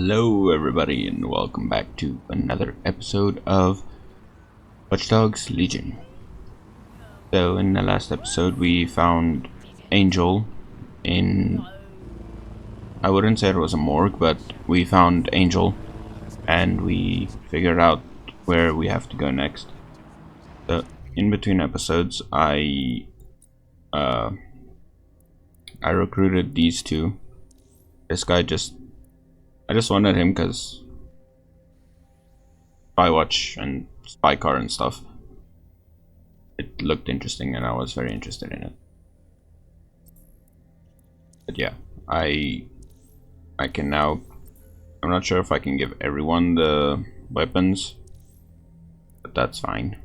Hello everybody and welcome back to another episode of Watch Dogs Legion. So in the last episode we found Angel in, I wouldn't say it was a morgue, but we found Angel and we figured out where we have to go next. So in between episodes I recruited these two. This guy I just wanted him because Spywatch and Spy Car and stuff. It looked interesting and I was very interested in it. But yeah, I can now, I'm not sure if I can give everyone the weapons, but that's fine.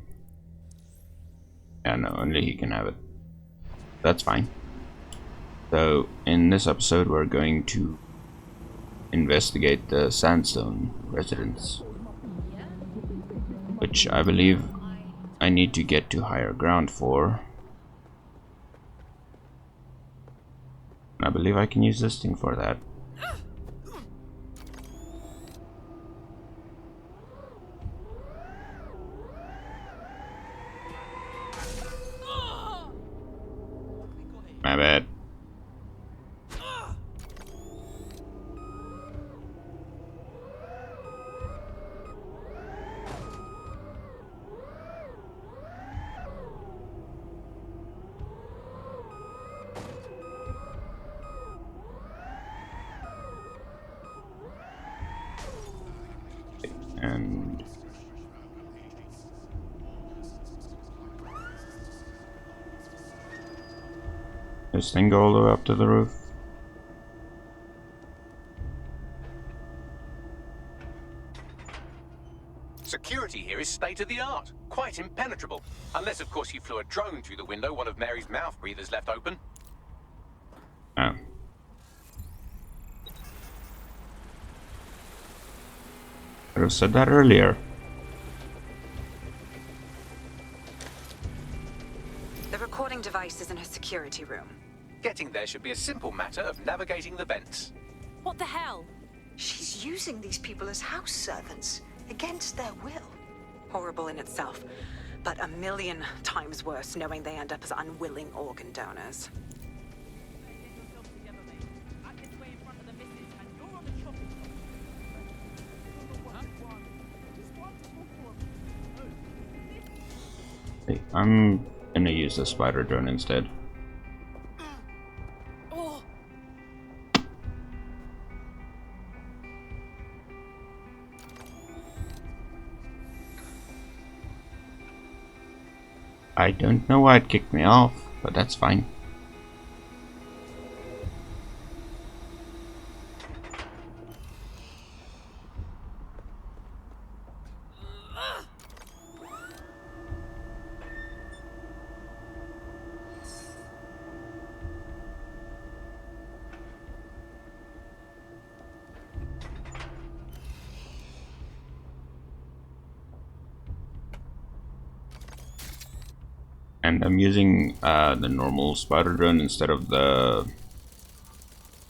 Yeah, no, only he can have it. That's fine. So in this episode we're going to investigate the Sandstone residence, which I believe I need to get to higher ground for. I believe I can use this thing for that. My bad. And this thing go all the way up to the roof. Security here is state of the art, quite impenetrable. Unless, of course, you flew a drone through the window one of Mary's mouth breathers left open. Oh. Could have said that earlier. The recording device is in her security room. Getting there should be a simple matter of navigating the vents. What the hell? She's using these people as house servants, against their will. Horrible in itself, but a million times worse knowing they end up as unwilling organ donors. Hey, I'm gonna use the spider drone instead. I don't know why it kicked me off, but that's fine. And I'm using the normal spider drone instead of the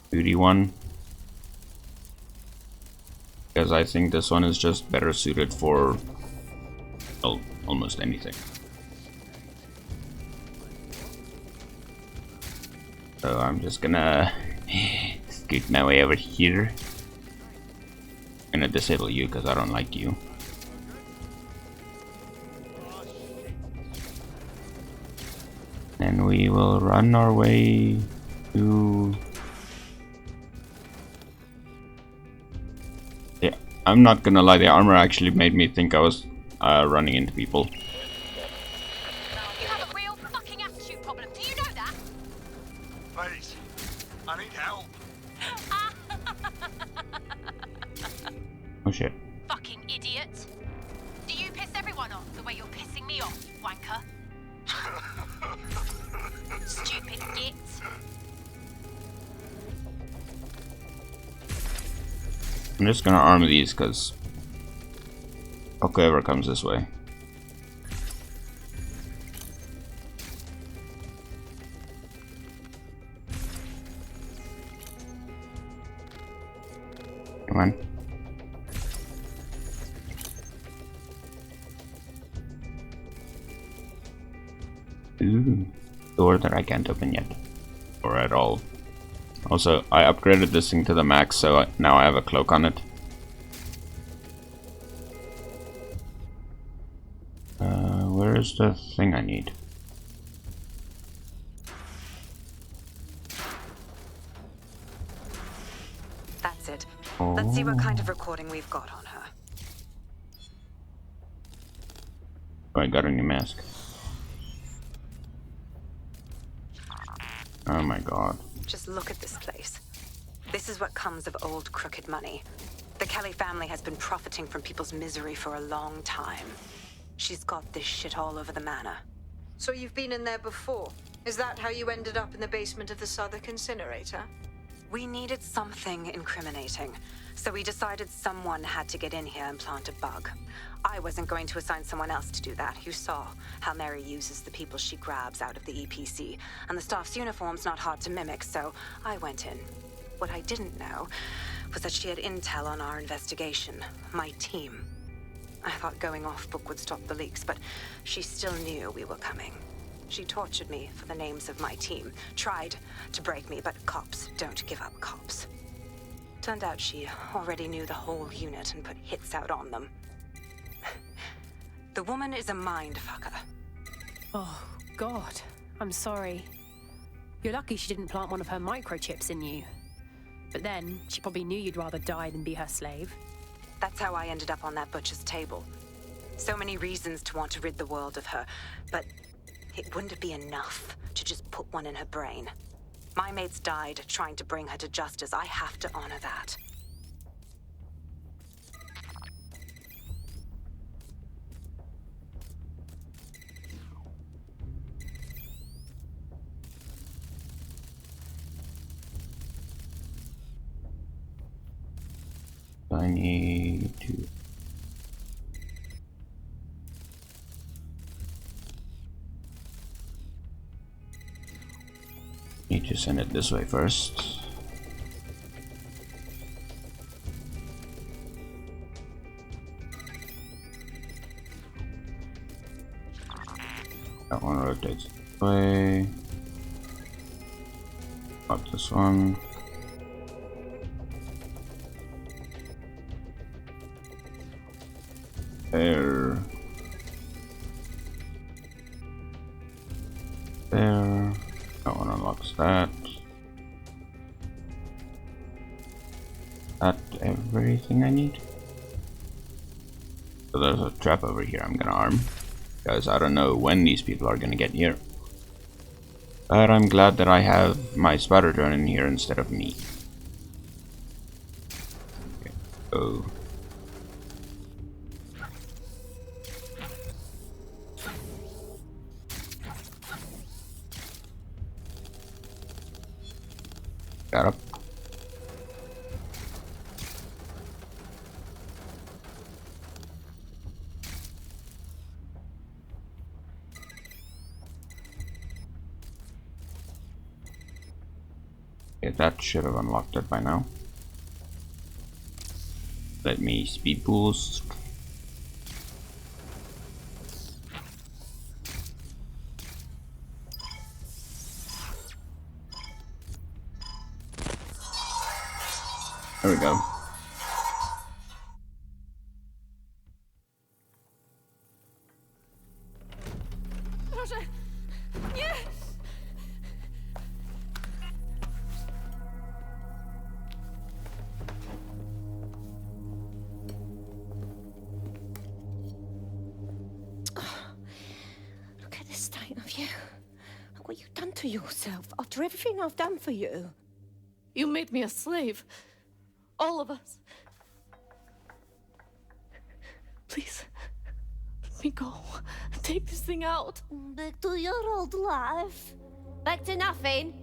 beauty one, because I think this one is just better suited for, well, almost anything. So I'm just gonna scoot my way over here. I'm gonna disable you because I don't like you. And we will run our way to... Yeah, I'm not gonna lie, the armor actually made me think I was running into people. You have a real fucking attitude problem. Do you know that? Please, I need help. Oh shit. Fucking idiot. Do you piss everyone off the way you're pissing me off, wanker? Stupid git. I'm just gonna arm these because whoever comes this way. Come on. door that I can't open yet. Or at all. Also, I upgraded this thing to the max, so now I have a cloak on it. Where's the thing I need? That's it. Oh. Let's see what kind of recording we've got on her. Oh, I got a new mask. Oh my god. Just look at this place. This is what comes of old crooked money. The Kelly family has been profiting from people's misery for a long time. She's got this shit all over the manor. So you've been in there before? Is that how you ended up in the basement of the Southwark incinerator? We needed something incriminating, so we decided someone had to get in here and plant a bug. I wasn't going to assign someone else to do that. You saw how Mary uses the people she grabs out of the EPC, and the staff's uniform's not hard to mimic, so I went in. What I didn't know was that she had intel on our investigation, my team. I thought going off book would stop the leaks, but she still knew we were coming. She tortured me for the names of my team, tried to break me, but cops don't give up cops. Turned out she already knew the whole unit and put hits out on them. The woman is a mindfucker. Oh, God. I'm sorry. You're lucky she didn't plant one of her microchips in you. But then, she probably knew you'd rather die than be her slave. That's how I ended up on that butcher's table. So many reasons to want to rid the world of her, but it wouldn't be enough to just put one in her brain. My mates died trying to bring her to justice. I have to honor that. I need to... Need to send it this way first. That one rotates this way. Not this one. There. There. That one unlocks that. That everything I need? So there's a trap over here I'm gonna arm. Because I don't know when these people are gonna get here. But I'm glad that I have my spider drone in here instead of me. Okay. Oh. Got up. Okay, that should have unlocked it by now. Let me speed boost. There we go. Proszę! Nie! Look at the state of you. Look what you've done to yourself after everything I've done for you. You made me a slave. All of us. Please, let me go. Take this thing out. Back to your old life. Back to nothing.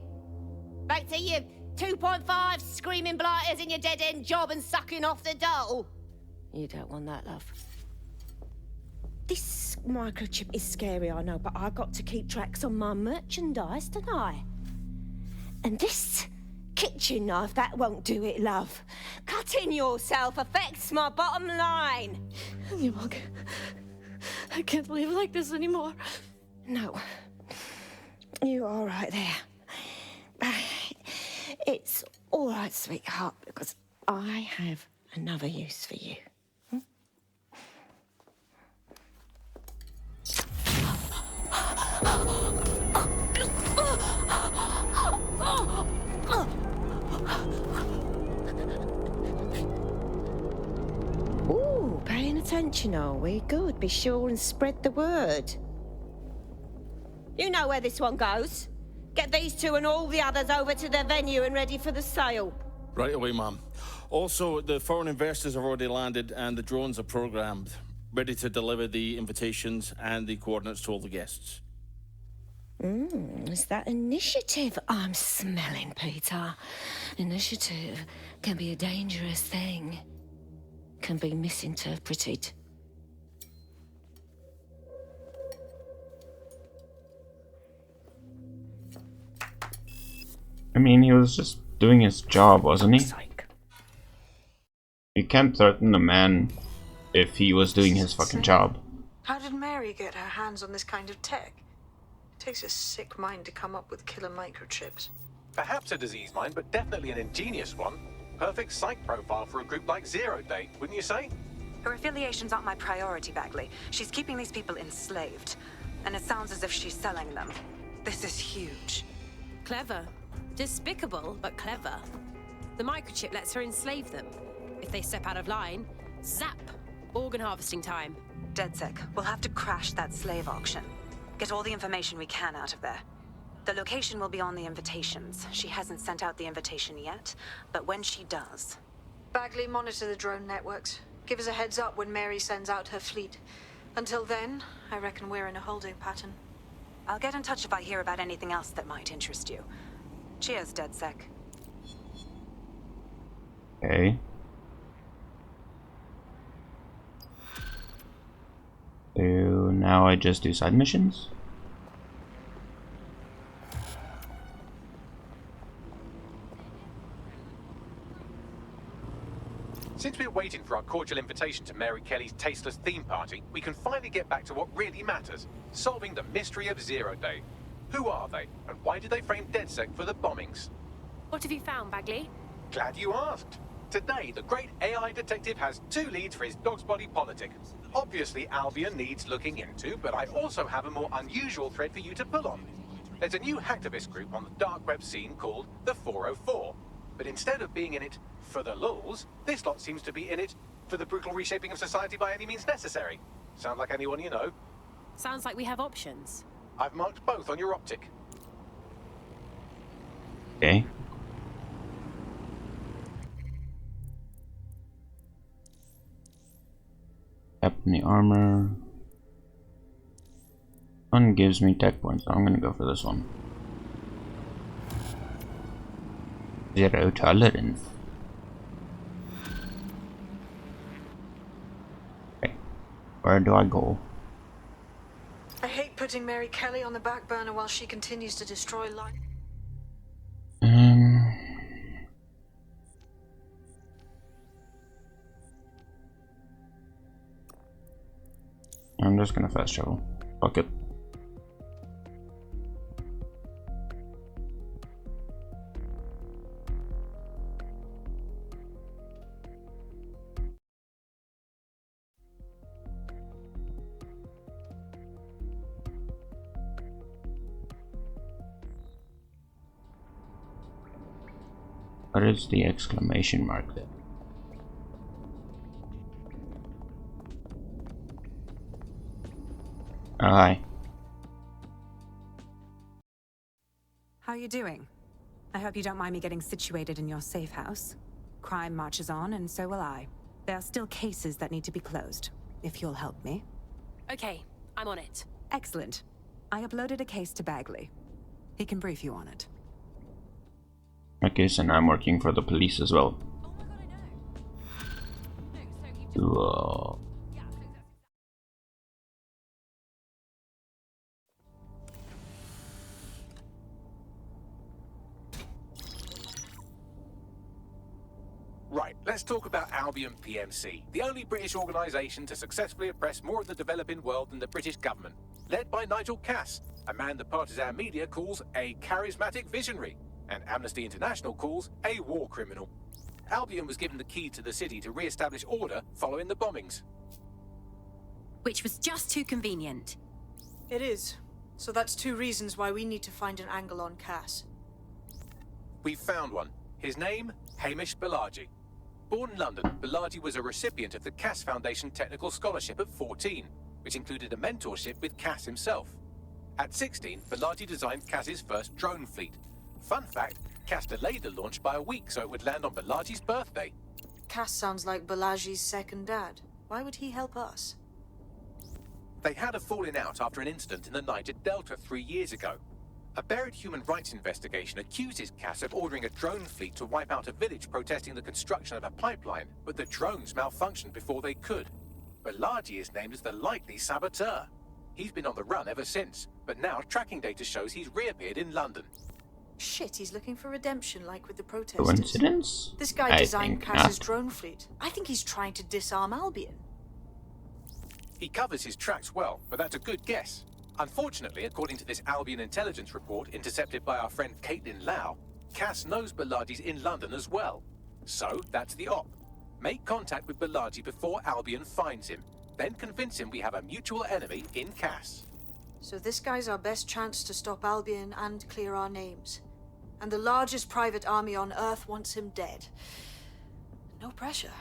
Back to you 2.5 screaming blighters in your dead-end job and sucking off the dole. You don't want that, love. This microchip is scary, I know, but I got to keep tracks on my merchandise, don't I? And this kitchen knife, that won't do it, love. Cutting yourself affects my bottom line. I can't live like this anymore. No. You all right there? It's all right, sweetheart, because I have another use for you. Ooh, paying attention, are we? Good. Be sure and spread the word. You know where this one goes. Get these two and all the others over to their venue and ready for the sale. Right away, ma'am. Also, the foreign investors have already landed and the drones are programmed, ready to deliver the invitations and the coordinates to all the guests. It's that initiative I'm smelling, Peter. Initiative can be a dangerous thing. Can be misinterpreted. I mean, he was just doing his job, wasn't he? You can't threaten a man if he was doing his fucking job. How did Mary get her hands on this kind of tech? It takes a sick mind to come up with killer microchips. Perhaps a disease mind, but definitely an ingenious one. Perfect psych profile for a group like Zero Day, wouldn't you say? Her affiliations aren't my priority, Bagley. She's keeping these people enslaved. And it sounds as if she's selling them. This is huge. Clever. Despicable, but clever. The microchip lets her enslave them. If they step out of line, zap! Organ harvesting time. DedSec, we'll have to crash that slave auction. Get all the information we can out of there. The location will be on the invitations. She hasn't sent out the invitation yet, but when she does... Bagley, monitor the drone networks. Give us a heads up when Mary sends out her fleet. Until then, I reckon we're in a holding pattern. I'll get in touch if I hear about anything else that might interest you. Cheers, DedSec. Okay. So now I just do side missions? Since we're waiting for our cordial invitation to Mary Kelly's tasteless theme party, we can finally get back to what really matters, solving the mystery of Zero Day. Who are they, and why did they frame DedSec for the bombings? What have you found, Bagley? Glad you asked. Today, the great AI detective has 2 leads for his dog's body politic. Obviously, Albion needs looking into, but I also have a more unusual thread for you to pull on. There's a new hacktivist group on the dark web scene called the 404. But instead of being in it for the lulz, this lot seems to be in it for the brutal reshaping of society by any means necessary. Sound like anyone you know? Sounds like we have options. I've marked both on your optic. Okay. Up in the armor. One gives me tech points, so I'm gonna go for this one. Zero tolerance. Okay. Where do I go? I hate putting Mary Kelly on the back burner while she continues to destroy life. I'm just gonna fast travel. Fuck it. What is the exclamation mark there? Oh, hi. How you doing? I hope you don't mind me getting situated in your safe house. Crime marches on, and so will I. There are still cases that need to be closed, if you'll help me. Okay, I'm on it. Excellent. I uploaded a case to Bagley. He can brief you on it. Okay, so now I'm working for the police as well. Whoa. Right, Let's talk about Albion PMC, the only British organisation to successfully oppress more of the developing world than the British government, led by Nigel Cass, a man the partisan media calls a charismatic visionary, and Amnesty International calls a war criminal. Albion was given the key to the city to re-establish order following the bombings. Which was just too convenient. It is. So that's 2 reasons why we need to find an angle on Cass. We've found one. His name, Hamish Balaji. Born in London, Balaji was a recipient of the Cass Foundation Technical Scholarship at 14, which included a mentorship with Cass himself. At 16, Balaji designed Cass's first drone fleet. Fun fact, Cass delayed the launch by a week so it would land on Balaji's birthday. Cass sounds like Balaji's second dad. Why would he help us? They had a falling out after an incident in the Niger Delta 3 years ago. A buried human rights investigation accuses Cass of ordering a drone fleet to wipe out a village protesting the construction of a pipeline, but the drones malfunctioned before they could. Balaji is named as the likely saboteur. He's been on the run ever since, but now tracking data shows he's reappeared in London. Shit, he's looking for redemption like with the protesters. Coincidence? This guy I designed think Cass's not. drone fleet. I think he's trying to disarm Albion. He covers his tracks well, but that's a good guess. Unfortunately, according to this Albion intelligence report intercepted by our friend Caitlin Lau, Cass knows Balaji's in London as well. So, that's the op. Make contact with Balaji before Albion finds him. Then convince him we have a mutual enemy in Cass. So this guy's our best chance to stop Albion and clear our names. And the largest private army on Earth wants him dead. No pressure.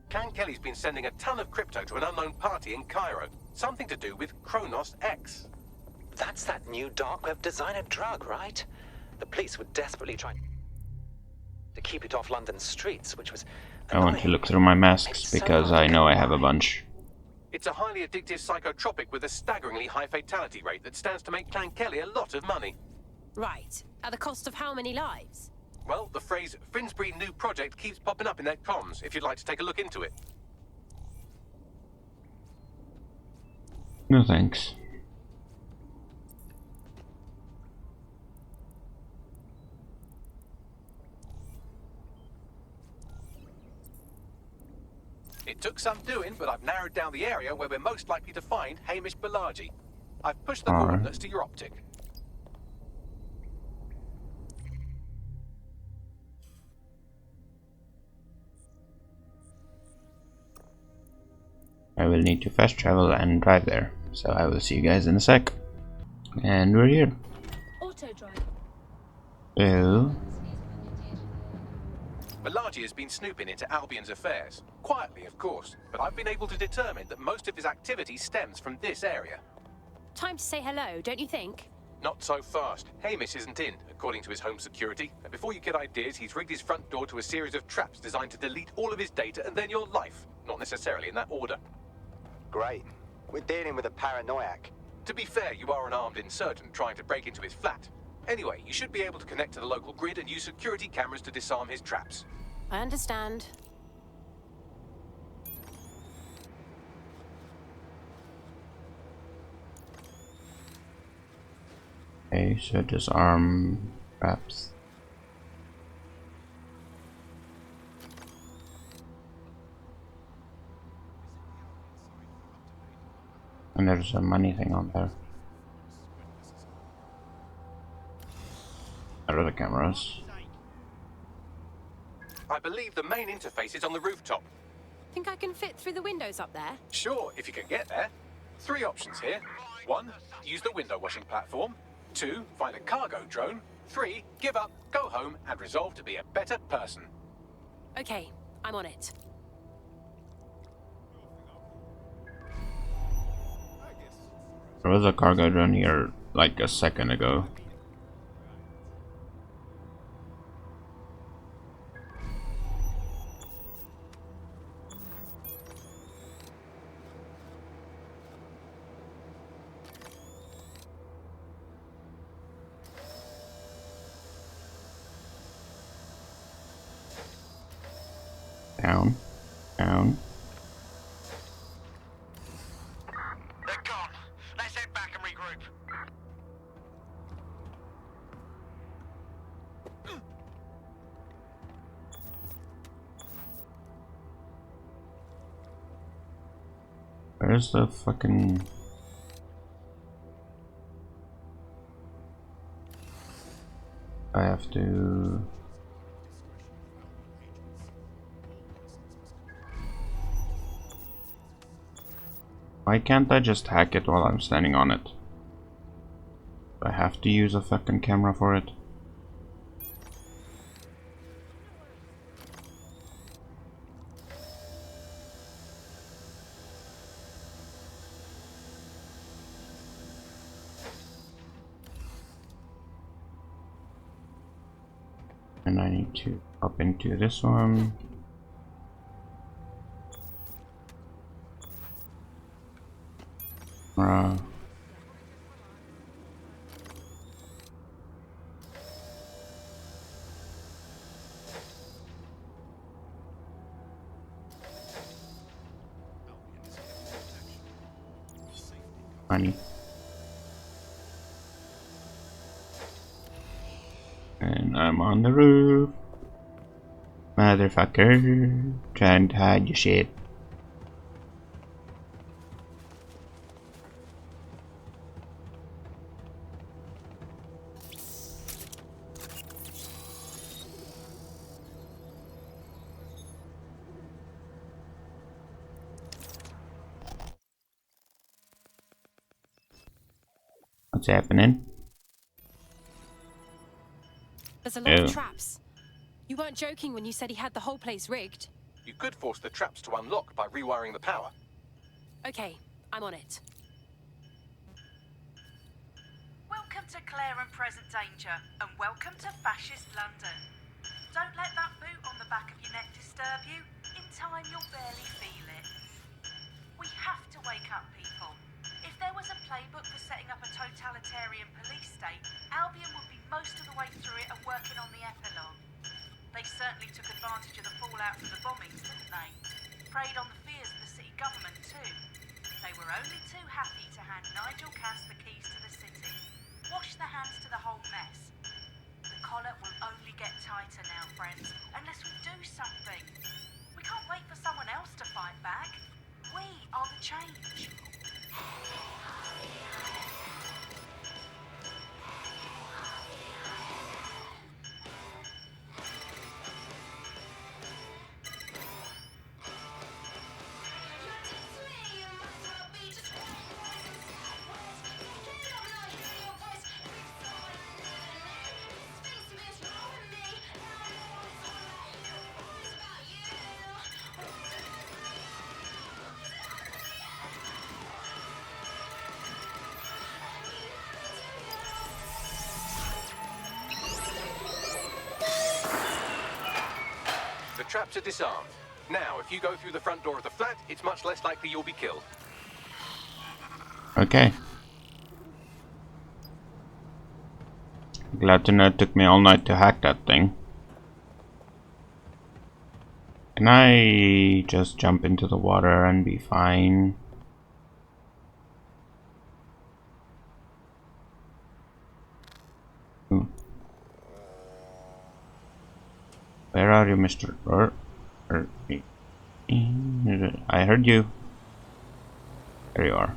Can Kelly's been sending a ton of crypto to an unknown party in Cairo. Something to do with Kronos X. That's that new dark web designer drug, right? The police were desperately trying to keep it off London's streets, which was I want to look through my masks because I know I have a bunch. It's a highly addictive psychotropic with a staggeringly high fatality rate that stands to make Clan Kelly a lot of money. Right. At the cost of how many lives? Well, the phrase Finsbury new project keeps popping up in their comms, if you'd like to take a look into it. No thanks. It took some doing, but I've narrowed down the area where we're most likely to find Hamish Balaji. I've pushed the coordinates to your optic. I will need to fast travel and drive there. So I will see you guys in a sec. And we're here. Auto drive. Oh. Balaji has been snooping into Albion's affairs. Quietly, of course, but I've been able to determine that most of his activity stems from this area. Time to say hello, don't you think? Not so fast. Hamish isn't in, according to his home security. And before you get ideas, he's rigged his front door to a series of traps designed to delete all of his data and then your life. Not necessarily in that order. great. We're dealing with a paranoiac. To be fair, you are an armed insurgent trying to break into his flat. Anyway, you should be able to connect to the local grid and use security cameras to disarm his traps. I understand. Okay, so disarm traps. And there's a money thing on there. There are the cameras. I believe the main interface is on the rooftop. Think I can fit through the windows up there? Sure, if you can get there. 3 options here. 1, use the window washing platform. 2, find a cargo drone. 3, give up, go home, and resolve to be a better person. Okay, I'm on it. There was a cargo drone here like a second ago. Down. Down. They're gone. Let's head back and regroup. Where's the fucking... I have to... Why can't I just hack it while I'm standing on it? I have to use a fucking camera for it. And I need to up into this one. Money. And I'm on the roof. Motherfucker. Trying to hide your shit. What's happening? There's a lot of traps. You weren't joking when you said he had the whole place rigged. You could force the traps to unlock by rewiring the power. Okay, I'm on it. Welcome to Claire and Present Danger, and welcome to Fascist London. Don't let that boot on the back of your neck disturb you. In time, you'll barely feel it. We have to wake up, people. If there was a playbook for setting up a totalitarian police state, Albion would be most of the way through it and working on the epilogue. They certainly took advantage of the fallout from the bombings, didn't they? Preyed on the fears of the city government too. They were only too happy to hand Nigel Cass the keys to the city. Wash their hands to the whole mess. The collar will only get tighter now, friends, unless we do something. We can't wait for someone else to fight back. We are the change. The traps are disarmed. Now, if you go through the front door of the flat, it's much less likely you'll be killed. Okay. Glad to know it took me all night to hack that thing. Can I just jump into the water and be fine? Ooh. Where are you, Mr. I heard you. There you are.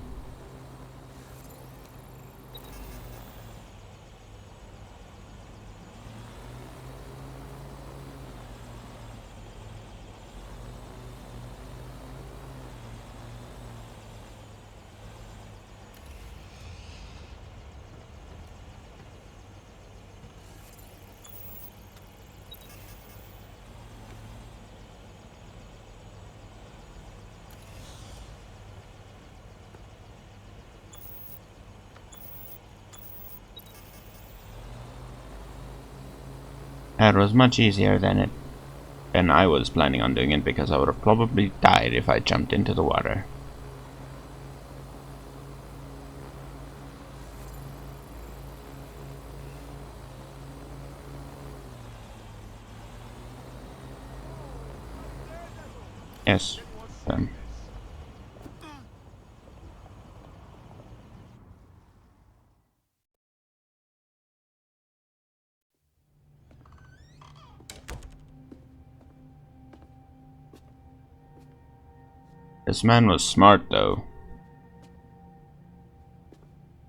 That was much easier than I was planning on doing it, because I would have probably died if I jumped into the water. Yes. This man was smart, though.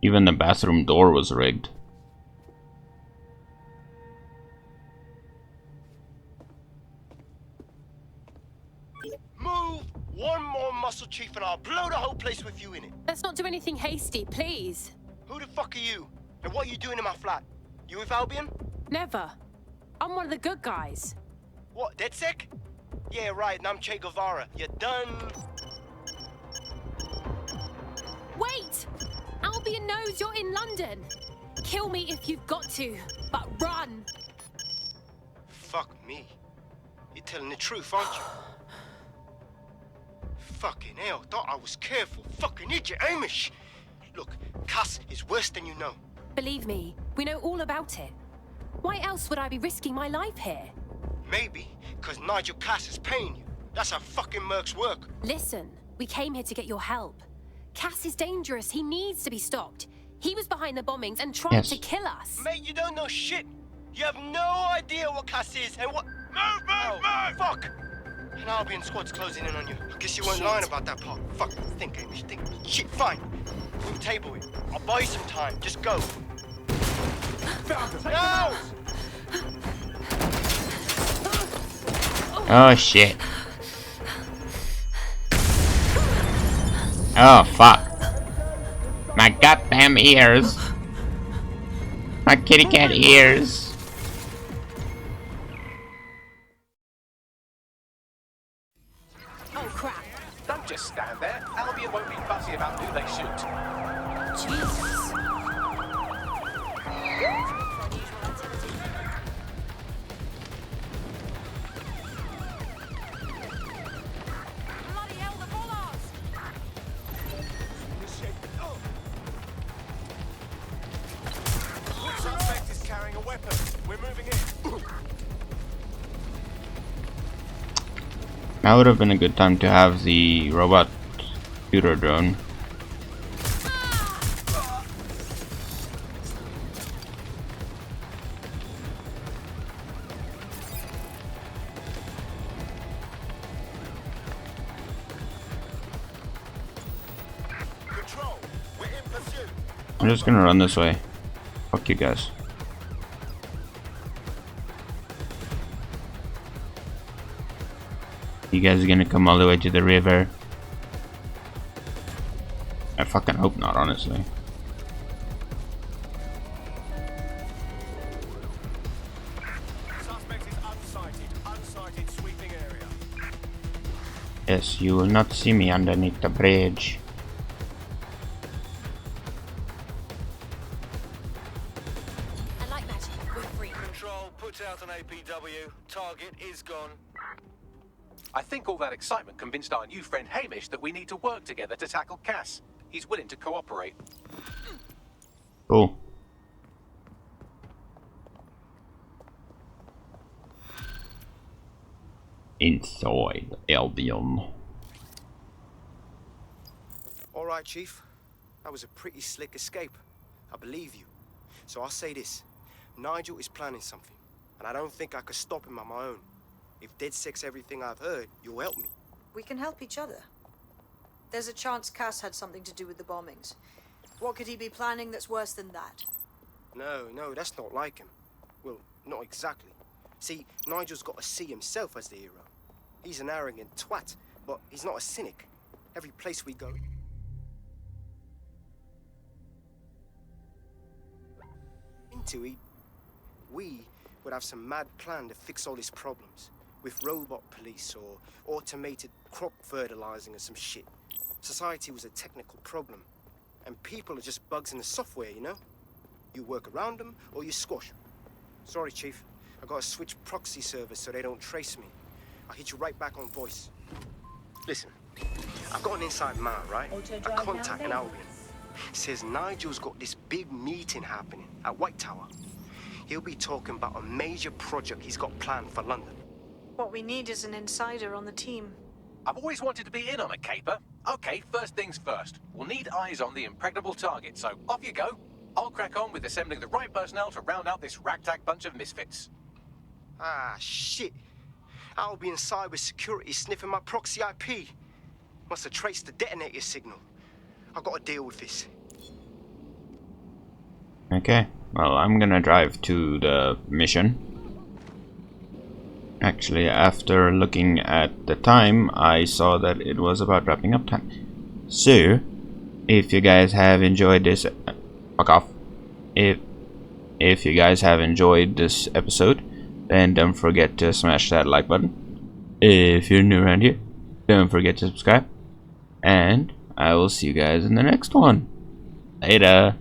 Even the bathroom door was rigged. Move one more muscle, Chief, and I'll blow the whole place with you in it. Let's not do anything hasty, please. Who the fuck are you? And what are you doing in my flat? You with Albion? Never. I'm one of the good guys. What, DedSec? Yeah, right, and I'm Che Guevara. You done? Wait! Albion knows you're in London. Kill me if you've got to, but run! Fuck me. You're telling the truth, aren't you? Fucking hell, thought I was careful. Fucking idiot, Amish! Look, Cass is worse than you know. Believe me, we know all about it. Why else would I be risking my life here? Maybe, because Nigel Cass is paying you. That's how fucking mercs work. Listen, we came here to get your help. Cass is dangerous. He needs to be stopped. He was behind the bombings and tried to kill us. Mate, you don't know shit. You have no idea what Cass is and what... Move! Fuck! An Albion squad's closing in on you. I guess you weren't lying about that part. Fuck, think, Amish, think. Shit, fine. We'll table it. I'll buy you some time. Just go. No! Oh shit. Oh fuck. My goddamn ears. My kitty cat ears. Oh crap. Don't just stand there. Albion won't be fussy about who they shoot. Jesus. Suspect is carrying a weapon. We're moving in. That would have been a good time to have the robot shooter drone. Control, we're in pursuit. I'm just gonna run this way. Fuck you guys. You guys are gonna come all the way to the river? I fucking hope not, honestly. Suspect is unsighted, sweeping area. Yes, you will not see me underneath the bridge. Control, put out an APW. Target is gone. I think all that excitement convinced our new friend Hamish that we need to work together to tackle Cass. He's willing to cooperate. Cool. Inside Albion. All right, Chief. That was a pretty slick escape. I believe you. So I'll say this. Nigel is planning something, and I don't think I could stop him on my own. If DedSec's everything I've heard, you'll help me. We can help each other. There's a chance Cass had something to do with the bombings. What could he be planning that's worse than that? No, that's not like him. Well, not exactly. See, Nigel's got to see himself as the hero. He's an arrogant twat, but he's not a cynic. Every place we go... we would have some mad plan to fix all his problems. With robot police or automated crop fertilizing or some shit. Society was a technical problem. And people are just bugs in the software, you know? You work around them or you squash them. Sorry, Chief. I gotta switch proxy servers so they don't trace me. I'll hit you right back on voice. Listen, I've got an inside man, right? A contact in Albion. Says Nigel's got this big meeting happening at White Tower. He'll be talking about a major project he's got planned for London. What we need is an insider on the team. I've always wanted to be in on a caper. Okay, first things first. We'll need eyes on the impregnable target, so off you go. I'll crack on with assembling the right personnel to round out this ragtag bunch of misfits. Ah, shit. I'll be inside with security sniffing my proxy IP. Must have traced the detonator signal. I've got to deal with this. Okay, well, I'm gonna drive to the mission. Actually, after looking at the time, I saw that it was about wrapping up time. So, if you guys have enjoyed this, fuck off. If you guys have enjoyed this episode, then don't forget to smash that like button. If you're new around here, don't forget to subscribe. And I will see you guys in the next one. Later.